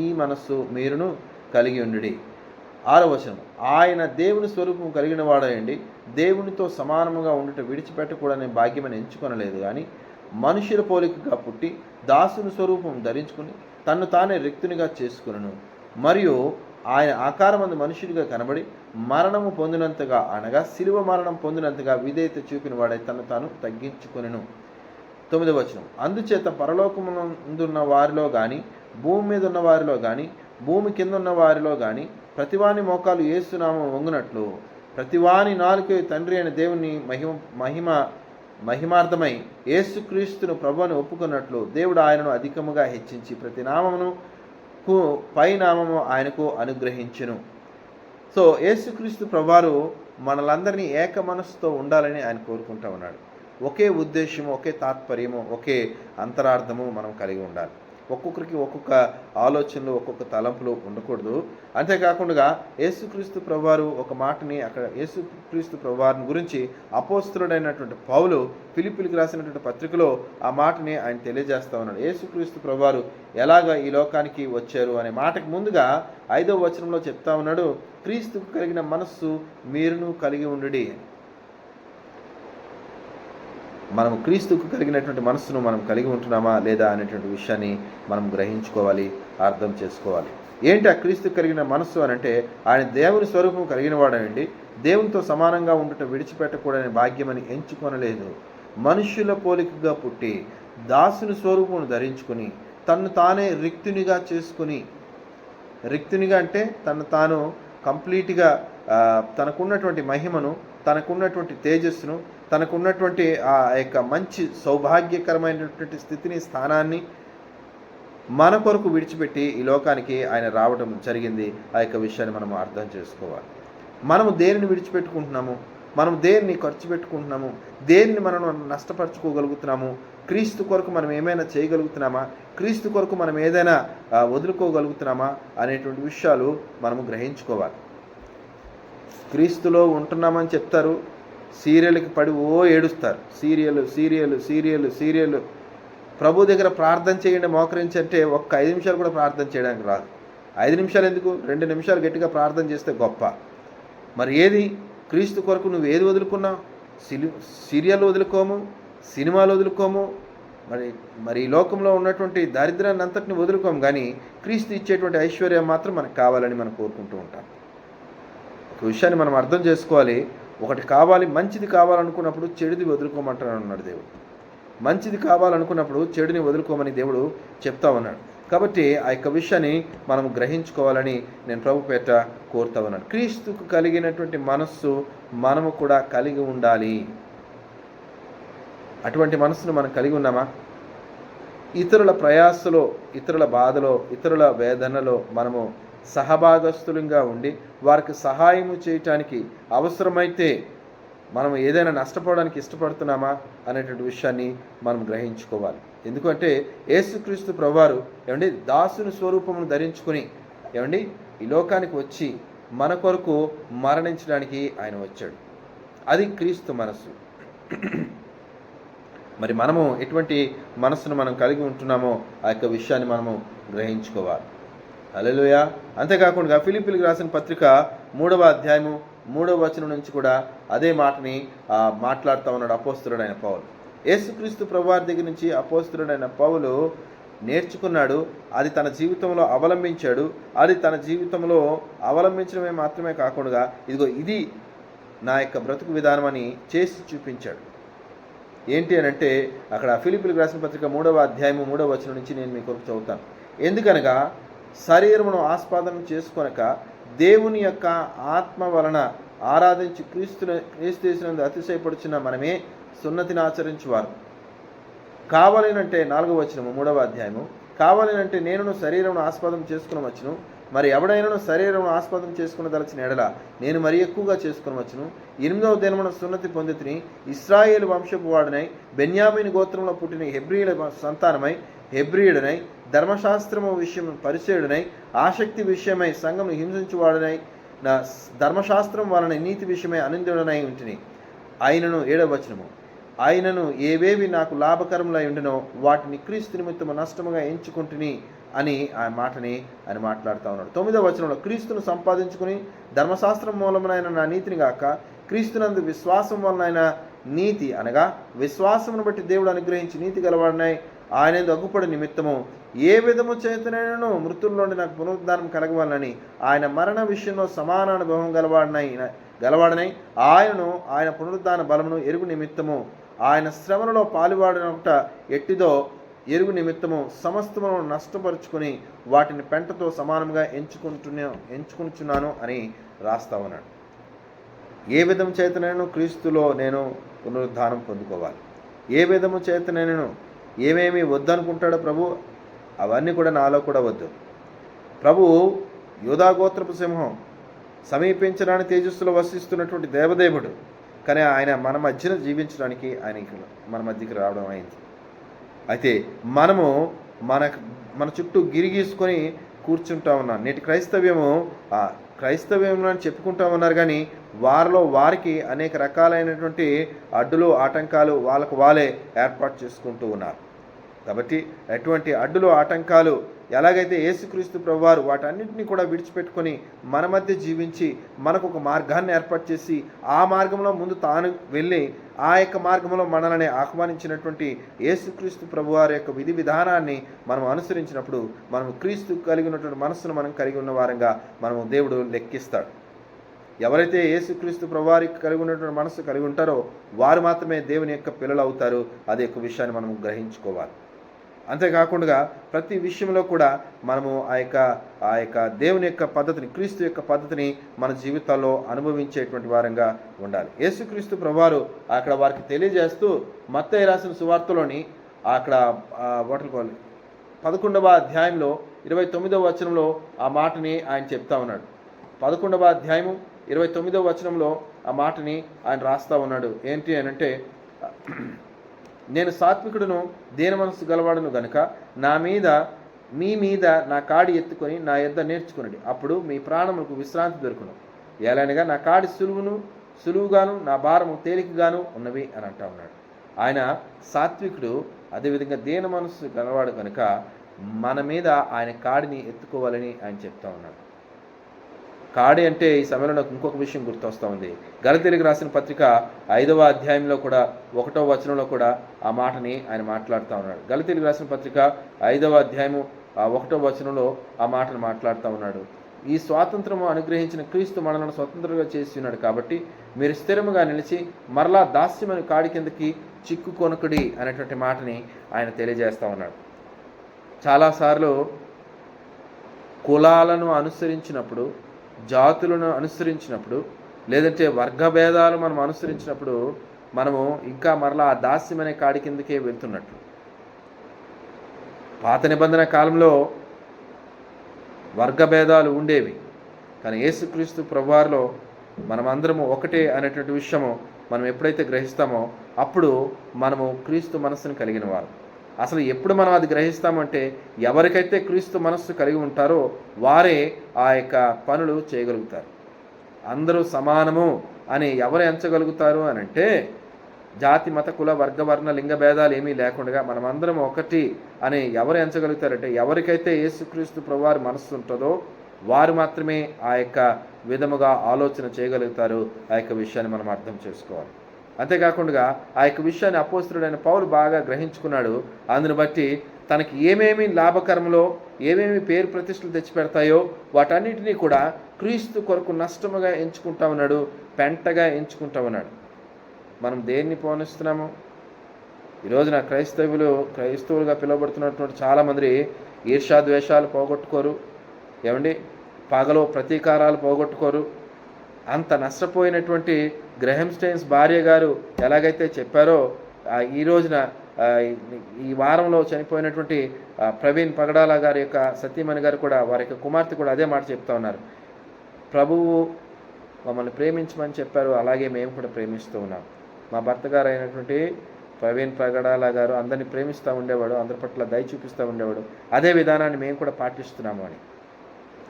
ఈ మనస్సు మీరును కలిగి ఉండుడి. 6వ వచనం, ఆయన దేవుని స్వరూపం కలిగిన వాడయండి, దేవునితో సమానముగా ఉండుట విడిచిపెట్టకూడని భాగ్యమని ఎంచుకొనలేదు, కానీ మనుషుల పోలికగా పుట్టి దాసుని స్వరూపం ధరించుకుని తన్ను తానే రిక్తునిగా చేసుకును. మరియు ఆయన ఆకారమందు మనుషుడిగా కనబడి మరణము పొందినంతగా, అనగా శిలువ మరణం పొందినంతగా విధేయత చూపిన వాడై తను తాను తగ్గించుకొనెను. 9వ వచనం, అందుచేత పరలోకమునందున్న వారిలో కానీ, భూమి మీద ఉన్న వారిలో కానీ, భూమి కింద ఉన్న వారిలో కానీ ప్రతివాని మోకాలు యేసునామం వంగునట్లు ప్రతివాని నాలుక తండ్రి అయిన దేవుని మహిమార్థమై యేసుక్రీస్తును ప్రభువుని ఒప్పుకున్నట్లు దేవుడు ఆయనను అధికముగా హెచ్చించి ప్రతి నామమును పై నామము ఆయనకు అనుగ్రహించును. సో యేసుక్రీస్తు ప్రభువారు మనలందరినీ ఏక మనస్సుతో ఉండాలని ఆయన కోరుకుంటూ ఉన్నాడు. ఒకే ఉద్దేశము, ఒకే తాత్పర్యము, ఒకే అంతరార్థము మనం కలిగి ఉండాలి. ఒక్కొక్కరికి ఒక్కొక్క ఆలోచనలు, ఒక్కొక్క తలంపులు ఉండకూడదు. అంతేకాకుండా యేసుక్రీస్తు ప్రభువారు ఒక మాటని అక్కడ యేసుక్రీస్తు ప్రభువారిని గురించి అపోస్తలుడైనటువంటి పౌలు ఫిలిప్పీలకు రాసినటువంటి పత్రికలో ఆ మాటని ఆయన తెలియజేస్తూ ఉన్నాడు. యేసుక్రీస్తు ప్రభువారు ఎలాగ ఈ లోకానికి వచ్చారు అనే మాటకు ముందుగా 5వ వచనంలో చెప్తా ఉన్నాడు, క్రీస్తుకు కలిగిన మనస్సు మీరును కలిగి ఉండుడి. మనం క్రీస్తుకు కలిగినటువంటి మనస్సును మనం కలిగి ఉంటున్నామా లేదా అనేటువంటి విషయాన్ని మనం గ్రహించుకోవాలి, అర్థం చేసుకోవాలి. ఏంటి ఆ క్రీస్తుకు కలిగిన మనస్సు అని అంటే, ఆయన దేవుని స్వరూపం కలిగిన వాడనండి, దేవునితో సమానంగా ఉండుట విడిచిపెట్టకూడని భాగ్యమని ఎంచుకొనలేదు, మనుష్యుల పోలికగా పుట్టి దాసుని స్వరూపం ధరించుకుని తన్ను తానే రిక్తునిగా చేసుకుని, రిక్తునిగా అంటే తను తాను కంప్లీట్గా తనకున్నటువంటి మహిమను, తనకున్నటువంటి తేజస్సును, తనకున్నటువంటి ఆ యొక్క మంచి సౌభాగ్యకరమైనటువంటి స్థితిని, స్థానాన్ని మన కొరకు విడిచిపెట్టి ఈ లోకానికి ఆయన రావడం జరిగింది. ఆ యొక్క విషయాన్ని మనం అర్థం చేసుకోవాలి. మనము దేనిని విడిచిపెట్టుకుంటున్నాము, మనం దేన్ని ఖర్చు పెట్టుకుంటున్నాము, దేన్ని మనం నష్టపరచుకోగలుగుతున్నాము, క్రీస్తు కొరకు మనం ఏమైనా చేయగలుగుతున్నామా, క్రీస్తు కొరకు మనం ఏదైనా వదులుకోగలుగుతున్నామా అనేటువంటి విషయాలు మనము గ్రహించుకోవాలి. క్రీస్తులో ఉంటున్నామని చెప్తారు, సీరియల్కి పడి ఏడుస్తారు. సీరియల్ ప్రభు దగ్గర ప్రార్థన చేయండి, మోకరించంటే ఒక్క 5 నిమిషాలు కూడా ప్రార్థన చేయడానికి రాదు. 5 నిమిషాలు ఎందుకు, 2 నిమిషాలు గట్టిగా ప్రార్థన చేస్తే గొప్ప. మరి ఏది క్రీస్తు కొరకు నువ్వు ఏది వదులుకున్నావు? సీరియల్ వదులుకోము, సినిమాలు వదులుకోము, మరి ఈ లోకంలో ఉన్నటువంటి దారిద్ర్యాన్ని అంతటిని వదులుకోము, కానీ క్రీస్తు ఇచ్చేటువంటి ఐశ్వర్యం మాత్రం మనకు కావాలని మనం కోరుకుంటూ ఉంటాం. ఒక విషయాన్ని మనం అర్థం చేసుకోవాలి. ఒకటి కావాలి, మంచిది కావాలనుకున్నప్పుడు చెడుది వదులుకోమంటానన్నాడు దేవుడు. మంచిది కావాలనుకున్నప్పుడు చెడుని వదులుకోమని దేవుడు చెప్తా ఉన్నాడు. కాబట్టి ఆ యొక్క విషయాన్ని మనం గ్రహించుకోవాలని నేను ప్రభు పేట కోరుతా ఉన్నాను. క్రీస్తుకు కలిగినటువంటి మనస్సు మనము కూడా కలిగి ఉండాలి. అటువంటి మనస్సును మనం కలిగి ఉన్నామా? ఇతరుల ప్రయాసలో, ఇతరుల బాధలో, ఇతరుల వేదనలో మనము సహభాగస్తులంగా ఉండి వారికి సహాయము చేయటానికి, అవసరమైతే మనం ఏదైనా నష్టపోవడానికి ఇష్టపడుతున్నామా అనేటువంటి విషయాన్ని మనం గ్రహించుకోవాలి. ఎందుకంటే యేసుక్రీస్తు ప్రభువారు దాసుని స్వరూపమును ధరించుకొని ఈ లోకానికి వచ్చి మన కొరకు మరణించడానికి ఆయన వచ్చాడు. అది క్రీస్తు మనస్సు. మరి మనము ఎటువంటి మనస్సును మనం కలిగి ఉంటున్నామో ఆ యొక్క విషయాన్ని మనము గ్రహించుకోవాలి. హల్లెలూయా. అంతేకాకుండా ఫిలిప్పీలకు రాసిన పత్రిక 3వ అధ్యాయము 3వ వచనం నుంచి కూడా అదే మాటని మాట్లాడుతూ ఉన్నాడు అపోస్తలుడైన పౌలు. యేసుక్రీస్తు ప్రభువారి దగ్గర నుంచి అపోస్తలుడైన పౌలు నేర్చుకున్నాడు, అది తన జీవితంలో అవలంబించాడు. అది తన జీవితంలో అవలంబించడమే మాత్రమే కాకుండా ఇది నా యొక్క బ్రతుకు విధానం అని చేసి చూపించాడు. ఏంటి అని అంటే, అక్కడ ఫిలిప్పీలకు రాసిన పత్రిక 3వ అధ్యాయము 3వ వచనం నుంచి నేను మీ కొరకు చదువుతాను. ఎందుకనగా శరీరమును ఆస్పాదన చేసుకొనక దేవుని యొక్క ఆత్మ వలన ఆరాధించి క్రీస్తునందు అతిశయపడుచున్న మనమే సున్నతిని ఆచరించువారు. కావాలనంటే 4వ వచనము 3వ అధ్యాయము, కావాలనంటే నేనును శరీరమును ఆస్పదం చేసుకుని వచ్చును, మరి ఎవడైనా శరీరమును ఆస్పదం చేసుకున్న దలచిన ఎడల నేను మరి ఎక్కువగా చేసుకుని వచ్చును. 8వ దినమున సున్నతి పొందితిని, ఇశ్రాయేలు వంశపు వాడనై బెన్యామీను గోత్రంలో పుట్టిన హెబ్రీయుల సంతానమై హెబ్రీయుడనై, ధర్మశాస్త్రము విషయం పరిచయుడనై, ఆసక్తి విషయమై సంఘమును హింసించువాడనై, నా ధర్మశాస్త్రం వలన నీతి విషయమై అనిందుడనై ఉంటిని. ఆయనను 7వ వచనము, ఆయనను ఏవేవి నాకు లాభకరములై ఉండినో వాటిని క్రీస్తు నిమిత్తము నష్టముగా ఎంచుకుంటుని అని ఆ మాటని ఆయన మాట్లాడుతూ ఉన్నాడు. 9వ వచనంలో, క్రీస్తును సంపాదించుకుని ధర్మశాస్త్రం మూలమునైన నా నీతిని గాక క్రీస్తునందు విశ్వాసం వలనైన నీతి, అనగా విశ్వాసమును బట్టి దేవుడు అనుగ్రహించి నీతి గలవాడినై ఆయన అగ్గుపడి నిమిత్తము ఏ విధము చేతనైనను మృతుల్లోండి నాకు పునరుద్ధానం కలగవాలని ఆయన మరణ విషయంలో సమాన అనుభవం గలవాడనై ఆయన పునరుద్ధాన బలమును ఎరుగు నిమిత్తము ఆయన శ్రమలలో పాలువాడినట ఎట్టిదో ఎరుగు నిమిత్తము సమస్తమును నష్టపరుచుకుని వాటిని పెంటతో సమానంగా ఎంచుకుంటున్నాను అని రాస్తా ఉన్నాడు. ఏ విధం చేతనైనా క్రీస్తులో నేను పునరుద్ధానం పొందుకోవాలి. ఏ విధము చేతనైనా ఏమేమి వద్దనుకుంటాడో ప్రభు, అవన్నీ కూడా నాలో కూడా వద్దు. ప్రభు యూదాగోత్రపు సింహం, సమీపించడానికి తేజస్సులో వసిస్తున్నటువంటి దేవదేవుడు, కానీ ఆయన మన మధ్యన జీవించడానికి ఆయన మన మధ్యకి రావడం అయింది. అయితే మనము మన చుట్టూ గిరిగీసుకొని కూర్చుంటా ఉన్నాం. నేటి క్రైస్తవ్యం అని చెప్పుకుంటా ఉన్నారు, కానీ వారికి అనేక రకాలైనటువంటి అడ్డులు ఆటంకాలు వాళ్ళే ఏర్పాటు చేసుకుంటూ ఉన్నారు. కాబట్టి అటువంటి అడ్డులు ఆటంకాలు ఎలాగైతే యేసుక్రీస్తు ప్రభువారు వాటన్నింటినీ కూడా విడిచిపెట్టుకొని మన మధ్య జీవించి మనకు ఒక మార్గాన్ని ఏర్పాటు చేసి ఆ మార్గంలో ముందు తాను వెళ్ళి ఆ యొక్క మార్గంలో మనల్ని ఆహ్వానించినటువంటి యేసుక్రీస్తు ప్రభువారి యొక్క విధి విధానాన్ని మనం అనుసరించినప్పుడు మనం క్రీస్తు కలిగి ఉన్నటువంటి మనస్సును మనం కలిగి ఉన్న వారంగా మనము దేవుడు లెక్కిస్తాడు. ఎవరైతే యేసుక్రీస్తు ప్రభువారికి కలిగి ఉన్నటువంటి మనస్సు కలిగి ఉంటారో వారు మాత్రమే దేవుని యొక్క పిల్లలు అవుతారు. అదే యొక్క విషయాన్ని మనం గ్రహించుకోవాలి. అంతేకాకుండా ప్రతి విషయంలో కూడా మనము ఆ యొక్క దేవుని యొక్క పద్ధతిని, క్రీస్తు యొక్క పద్ధతిని మన జీవితాల్లో అనుభవించేటువంటి వారంగా ఉండాలి. యేసుక్రీస్తు ప్రభువారు అక్కడ వారికి తెలియజేస్తూ మత్తయి రాసిన సువార్తలోని అక్కడ 11వ అధ్యాయంలో 29వ వచనంలో ఆ మాటని ఆయన చెప్తా ఉన్నాడు. 11వ అధ్యాయము 29వ వచనంలో ఆ మాటని ఆయన రాస్తా ఉన్నాడు. ఏంటి అనంటే, నేను సాత్వికుడును దేన మనసు గలవాడును గనుక మీ మీద నా కాడి ఎత్తుకొని నా యొద్ద నేర్చుకునండి, అప్పుడు మీ ప్రాణములకు విశ్రాంతి దొరుకును. ఎలానగా నా కాడి సులువుగాను నా భారము తేలికగాను ఉన్నవి అని అంటా ఉన్నాడు. ఆయన సాత్వికుడు, అదేవిధంగా దేన మనసు గలవాడు కనుక మన మీద ఆయన కాడిని ఎత్తుకోవాలని ఆయన చెప్తా ఉన్నాడు. కాడి అంటే ఈ సమయంలో నాకు ఇంకొక విషయం గుర్తొస్తూ ఉంది. గలతీయులకు రాసిన పత్రిక 5వ అధ్యాయంలో కూడా 1వ వచనంలో కూడా ఆ మాటని ఆయన మాట్లాడుతూ ఉన్నాడు. గలతీయులకు రాసిన పత్రిక 5వ అధ్యాయము 1వ వచనంలో ఆ మాటను మాట్లాడుతూ ఉన్నాడు. ఈ స్వాతంత్రము అనుగ్రహించిన క్రీస్తు మనలను స్వతంత్రంగా చేసి ఉన్నాడు కాబట్టి మీరు స్థిరముగా నిలిచి మరలా దాస్యమైన కాడి కిందకి చిక్కుకొనకుడి అనేటువంటి మాటని ఆయన తెలియజేస్తూ ఉన్నాడు. చాలాసార్లు కులాలను అనుసరించినప్పుడు, జాతులను అనుసరించినప్పుడు, లేదంటే వర్గభేదాలు మనం అనుసరించినప్పుడు మనము ఇంకా మరలా ఆ దాస్యమనే కాడి కిందకే వెళ్తున్నట్లు. పాత నిబంధన కాలంలో వర్గభేదాలు ఉండేవి, కానీ యేసుక్రీస్తు ప్రభువారిలో మనమందరము ఒకటే అనేటువంటి విషయము మనం ఎప్పుడైతే గ్రహిస్తామో అప్పుడు మనము క్రీస్తు మనస్సును కలిగిన వారు. అసలు ఎప్పుడు మనం అది గ్రహిస్తామంటే, ఎవరికైతే క్రీస్తు మనస్సు కలిగి ఉంటారో వారే ఆ యొక్క పనులు చేయగలుగుతారు. అందరూ సమానము అని ఎవరు ఎంచగలుగుతారు అని అంటే, జాతి మత కుల వర్గ వర్ణ లింగ భేదాలు ఏమీ లేకుండా మనమందరం ఒకటి అని ఎవరు ఎంచగలుగుతారంటే, ఎవరికైతే యేసుక్రీస్తు ప్రభువారి మనస్సు ఉంటుందో వారు మాత్రమే ఆ యొక్క విధముగా ఆలోచన చేయగలుగుతారు. ఆ యొక్క విషయాన్ని మనం అర్థం చేసుకోవాలి. అంతేకాకుండా ఆ యొక్క విషయాన్ని అపోస్తలుడైన పౌలు బాగా గ్రహించుకున్నాడు. అందును బట్టి తనకి ఏమేమి లాభకరములో, ఏమేమి పేరు ప్రతిష్టలు తెచ్చిపెడతాయో వాటన్నిటినీ కూడా క్రీస్తు కొరకు నష్టముగా ఎంచుకుంటా ఉన్నాడు, పెంటగా ఎంచుకుంటా ఉన్నాడు. మనం దేన్ని పోనిస్తున్నాము? ఈరోజున క్రైస్తవులుగా పిలువబడుతున్నటువంటి చాలామంది ఈర్ష్యాద్వేషాలు పోగొట్టుకోరు, ఏమండి, పగలో ప్రతీకారాలు పోగొట్టుకోరు. అంత నష్టపోయినటువంటి గ్రహం స్టెయిన్స్ భార్య గారు ఎలాగైతే చెప్పారో, ఈ రోజున ఈ వారంలో చనిపోయినటువంటి ప్రవీణ్ పగడాల గారి యొక్క సతీమణి గారు కూడా, వారి యొక్క కుమార్తె కూడా అదే మాట చెప్తా ఉన్నారు. ప్రభువు మమ్మల్ని ప్రేమించమని చెప్పారు, అలాగే మేము కూడా ప్రేమిస్తూ ఉన్నాం. మా భర్త గారు అయినటువంటి ప్రవీణ్ పగడాల గారు అందరినీ ప్రేమిస్తూ ఉండేవాడు, అందరి పట్ల దయ చూపిస్తూ ఉండేవాడు. అదే విధానాన్ని మేము కూడా పాటిస్తున్నాము అని.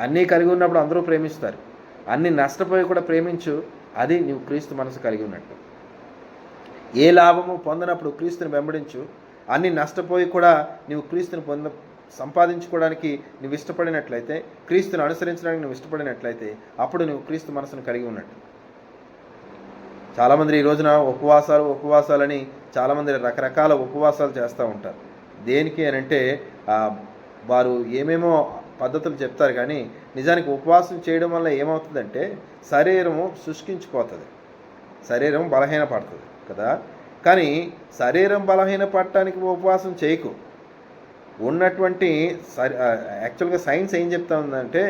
అన్నీ కలిగి ఉన్నప్పుడు అందరూ ప్రేమిస్తారు, అన్నీ నష్టపోయి కూడా ప్రేమించు, అది నీవు క్రీస్తు మనసు కలిగి ఉన్నట్టు. ఏ లాభము పొందనప్పుడు క్రీస్తుని వెంబడించు, అన్నీ నష్టపోయి కూడా నీవు క్రీస్తుని సంపాదించుకోవడానికి నువ్వు ఇష్టపడినట్లయితే, క్రీస్తుని అనుసరించడానికి నువ్వు ఇష్టపడినట్లయితే, అప్పుడు నువ్వు క్రీస్తు మనసును కలిగి ఉన్నట్టు. చాలామంది ఈ రోజున ఉపవాసాలని చాలామంది రకరకాల ఉపవాసాలు చేస్తూ ఉంటారు. దేనికి అని అంటే వారు ఏమేమో పద్ధతులు చెప్తారు, కానీ నిజానికి ఉపవాసం చేయడం వల్ల ఏమవుతుందంటే శరీరము శుష్కించిపోతుంది, శరీరం బలహీనపడుతుంది కదా. కానీ శరీరం బలహీనపడటానికి ఉపవాసం చేయకు. ఉన్నటువంటి యాక్చువల్గా సైన్స్ ఏం చెప్తా ఉందంటే,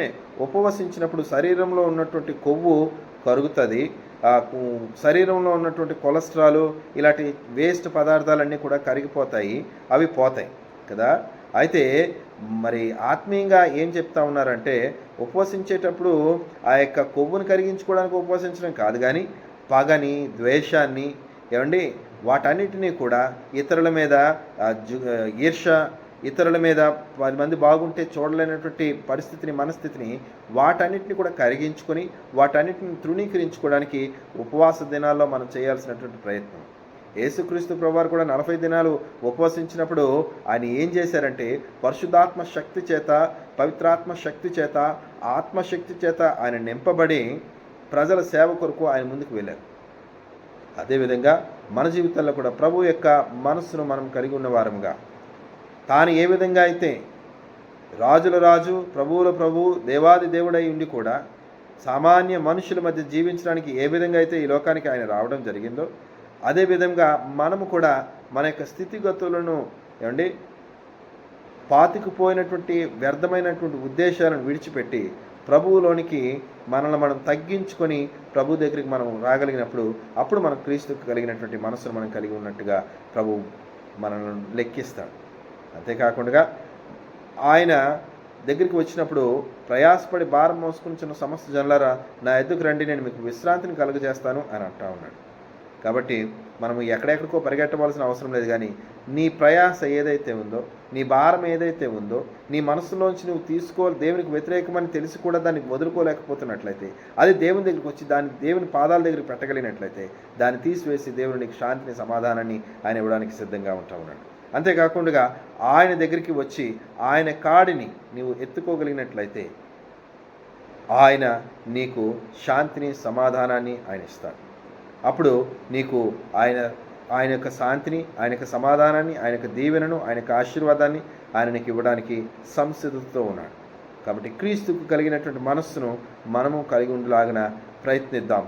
ఉపవసించినప్పుడు శరీరంలో ఉన్నటువంటి కొవ్వు కరుగుతుంది, శరీరంలో ఉన్నటువంటి కొలెస్ట్రాల్ ఇలాంటి వేస్ట్ పదార్థాలన్నీ కూడా కరిగిపోతాయి, అవి పోతాయి కదా. అయితే మరి ఆత్మీయంగా ఏం చెప్తా ఉన్నారంటే, ఉపవసించేటప్పుడు ఆ యొక్క కొవ్వును కరిగించుకోవడానికి ఉపవసించడం కాదు, కానీ పగని, ద్వేషాన్ని, ఏమండి, వాటన్నిటినీ కూడా ఇతరుల మీద ఈర్ష్య, ఇతరుల మీద 10 మంది బాగుంటే చూడలేనటువంటి పరిస్థితిని, మనస్థితిని, వాటన్నిటిని కూడా కరిగించుకొని వాటన్నిటిని తృణీకరించుకోవడానికి ఉపవాస దినాల్లో మనం చేయాల్సినటువంటి ప్రయత్నం. యేసుక్రీస్తు ప్రభువారు కూడా 40 దినాలు ఉపవసించినప్పుడు ఆయన ఏం చేశారంటే, పరిశుద్ధాత్మ శక్తి చేత, పవిత్రాత్మ శక్తి చేత, ఆత్మశక్తి చేత ఆయన నింపబడి ప్రజల సేవ కొరకు ఆయన ముందుకు వెళ్ళారు. అదేవిధంగా మన జీవితాల్లో కూడా ప్రభు యొక్క మనస్సును మనం కలిగి ఉన్నవారముగా, తాను ఏ విధంగా అయితే రాజుల రాజు, ప్రభువుల ప్రభు, దేవాది దేవుడై ఉండి కూడా సామాన్య మనుషుల మధ్య జీవించడానికి ఏ విధంగా అయితే ఈ లోకానికి ఆయన రావడం జరిగిందో, అదేవిధంగా మనము కూడా మన యొక్క స్థితిగతులను, ఏమండి, పాతికిపోయినటువంటి వ్యర్థమైనటువంటి ఉద్దేశాలను విడిచిపెట్టి ప్రభువులోనికి మనల్ని మనం తగ్గించుకొని ప్రభు దగ్గరికి మనం రాగలిగినప్పుడు, అప్పుడు మనం క్రీస్తుకు కలిగినటువంటి మనసును మనం కలిగి ఉన్నట్టుగా ప్రభు మనల్ని లెక్కిస్తాడు. అంతేకాకుండా ఆయన దగ్గరికి వచ్చినప్పుడు, ప్రయాసపడి భారం మోసుకుని సమస్త జనులారా నా ఎద్దుకు రండి, నేను మీకు విశ్రాంతిని కలుగజేస్తాను అని అంటా ఉన్నాడు. కాబట్టి మనము ఎక్కడెక్కడికో పరిగెట్టవలసిన అవసరం లేదు, కానీ నీ ప్రయాస ఏదైతే ఉందో, నీ భారం ఏదైతే ఉందో, నీ మనసులోంచి నువ్వు దేవునికి వ్యతిరేకమని తెలిసి కూడా దాన్ని వదులుకోలేకపోతున్నట్లయితే, అది దేవుని దగ్గరికి వచ్చి దాన్ని దేవుని పాదాల దగ్గరికి పెట్టగలిగినట్లయితే, దాన్ని తీసివేసి దేవుడు నీకు శాంతిని, సమాధానాన్ని ఆయన ఇవ్వడానికి సిద్ధంగా ఉంటా ఉన్నాడు. అంతేకాకుండా ఆయన దగ్గరికి వచ్చి ఆయన కాడిని నీవు ఎత్తుకోగలిగినట్లయితే ఆయన నీకు శాంతిని, సమాధానాన్ని ఆయన ఇస్తాడు. అప్పుడు నీకు ఆయన యొక్క శాంతిని, ఆయన యొక్క సమాధానాన్ని, ఆయన యొక్క దీవెనను, ఆయన యొక్క ఆశీర్వాదాన్ని ఆయన నీకు ఇవ్వడానికి సంసిద్ధతతో ఉన్నాడు. కాబట్టి క్రీస్తుకు కలిగినటువంటి మనస్సును మనము కలిగి ఉండేలాగా ప్రయత్నిద్దాం,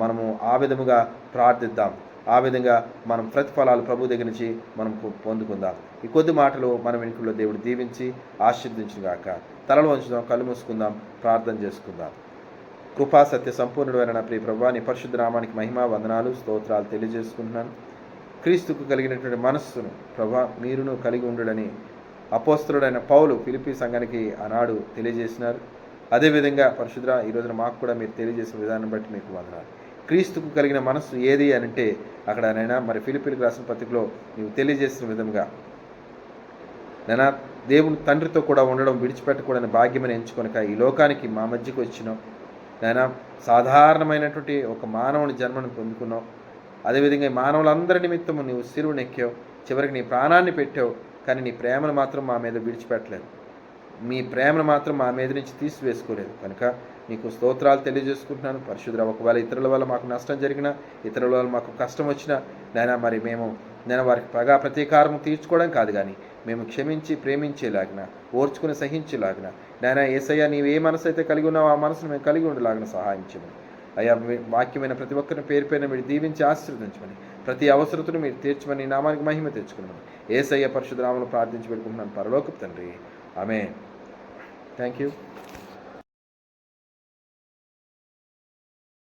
మనము ఆ విధముగా ప్రార్థిద్దాం, ఆ విధంగా మనం ప్రతిఫలాలు ప్రభు దగ్గర నుంచి మనం పొందుకుందాం. ఈ కొద్ది మాటలు మన వెనుకల్లో దేవుడు దీవించి ఆశీర్వదించుగాక. తలలో ఉంచుదాం, కళ్ళు మూసుకుందాం, ప్రార్థన చేసుకుందాం. కృపా సత్య సంపూర్ణుడైన నా ప్రియ ప్రభువా, నీ పరిశుద్ధ నామానికి మహిమ, వందనాలు, స్తోత్రాలు తెలియజేసుకుంటున్నాను. క్రీస్తుకు కలిగినటువంటి మనస్సును ప్రభువా మీరును కలిగి ఉండడని అపోస్తలుడైన పౌలు ఫిలిప్పీ సంఘానికి ఆనాడు తెలియజేసినారు. అదేవిధంగా పరిశుద్ధ ఈ రోజున మాకు కూడా మీరు తెలియజేసిన విధానం బట్టి మీకు వందనాలు. క్రీస్తుకు కలిగిన మనస్సు ఏది అని అంటే, అక్కడ నైనా మరి ఫిలిప్పీలకు రాసిన పత్రికలో నీవు తెలియజేసిన విధంగా నైనా దేవుని తండ్రితో కూడా ఉండడం విడిచిపెట్టకూడని భాగ్యమని ఎంచుకొనక ఈ లోకానికి మా మధ్యకు వచ్చినావు. నైనా సాధారణమైనటువంటి ఒక మానవుని జన్మను పొందుకున్నావు. అదేవిధంగా ఈ మానవులందరి నిమిత్తము నీవు శిలువను ఎక్కావు, చివరికి నీ ప్రాణాన్ని పెట్టావు. కానీ నీ ప్రేమను మాత్రం మా మీద విడిచిపెట్టలేదు, మీ ప్రేమను మాత్రం మా మీద నుంచి తీసివేసుకోలేదు. కనుక నీకు స్తోత్రాలు తెలియజేసుకుంటున్నాను. పరిశుద్ధ ఒకవేళ ఇతరుల వల్ల మాకు నష్టం జరిగినా, ఇతరుల వల్ల మాకు కష్టం వచ్చినా నైనా మరి నేను వారికి పగా ప్రతీకారం తీర్చుకోవడం కాదు, కానీ మేము క్షమించి ప్రేమించేలాగిన, ఓర్చుకుని సహించేలాగిన నాయనా యేసయ్య నీవు ఏ మనసు అయితే కలిగి ఉన్నావో ఆ మనసును మేము కలిగి ఉండేలాగిన సహాయం చేయమని, అయ్యా వాక్యమైన ప్రతి ఒక్కరిని పేరు పేరున మీరు దీవించి ఆశీర్వదించమని, ప్రతి అవసరతను మీరు తీర్చమని, నామానికి మహిమ తెచ్చుకున్నామని యేసయ్య పరిశుద్ధ నామములో ప్రార్థించి పెట్టుకుంటున్నాను పరలోకపు తండ్రి. ఆమేన్. Thank you.